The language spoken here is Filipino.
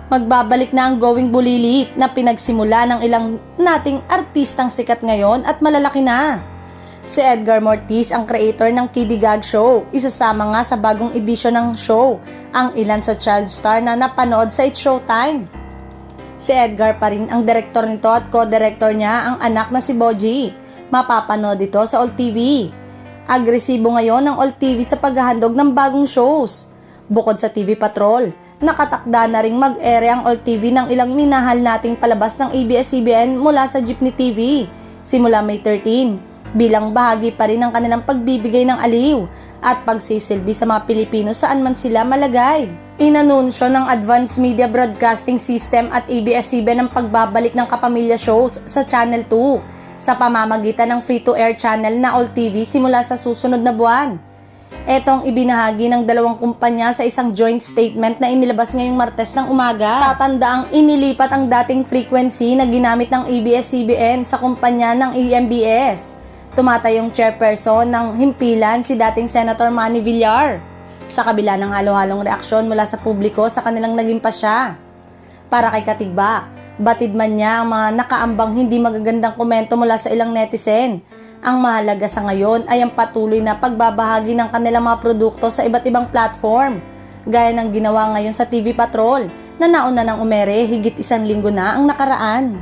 Magbabalik na ang Going Bulilit na pinagsimula ng ilang nating artistang sikat ngayon at malalaki na. Si Edgar Mortiz ang creator ng Kiddy Gag Show, isasama nga sa bagong edisyon ng show ang ilan sa child star na napanood sa It's Showtime. Si Edgar pa rin ang direktor nito at co-director niya ang anak na si Boji. Mapapanood ito sa All TV. Agresibo ngayon ang All TV sa paghahandog ng bagong shows. Bukod sa TV Patrol, nakatakda na ring mag-ere ang All TV ng ilang minahal nating palabas ng ABS-CBN mula sa Jeepney TV simula May 13 bilang bahagi pa rin ng kanilang pagbibigay ng aliw at pagsisilbi sa mga Pilipino saan man sila malagay. Inanunsyo ng Advanced Media Broadcasting System at ABS-CBN ang pagbabalik ng kapamilya shows sa Channel 2 sa pamamagitan ng free-to-air channel na All TV simula sa susunod na buwan. Etong ibinahagi ng dalawang kumpanya sa isang joint statement na inilabas ngayong Martes ng umaga. Tatandaang inilipat ang dating frequency na ginamit ng ABS-CBN sa kumpanya ng AMBS. Tumatayong chairperson ng himpilan si dating Senator Manny Villar sa kabila ng halo-halong reaksyon mula sa publiko sa kanilang naging pasya. Para kay Katigbak, batid man niya ang mga nakaambang hindi magagandang komento mula sa ilang netizen. Ang mahalaga sa ngayon ay ang patuloy na pagbabahagi ng kanilang mga produkto sa iba't ibang platform, gaya ng ginawa ngayon sa TV Patrol na nauna ng umere higit 1 linggo na ang nakaraan.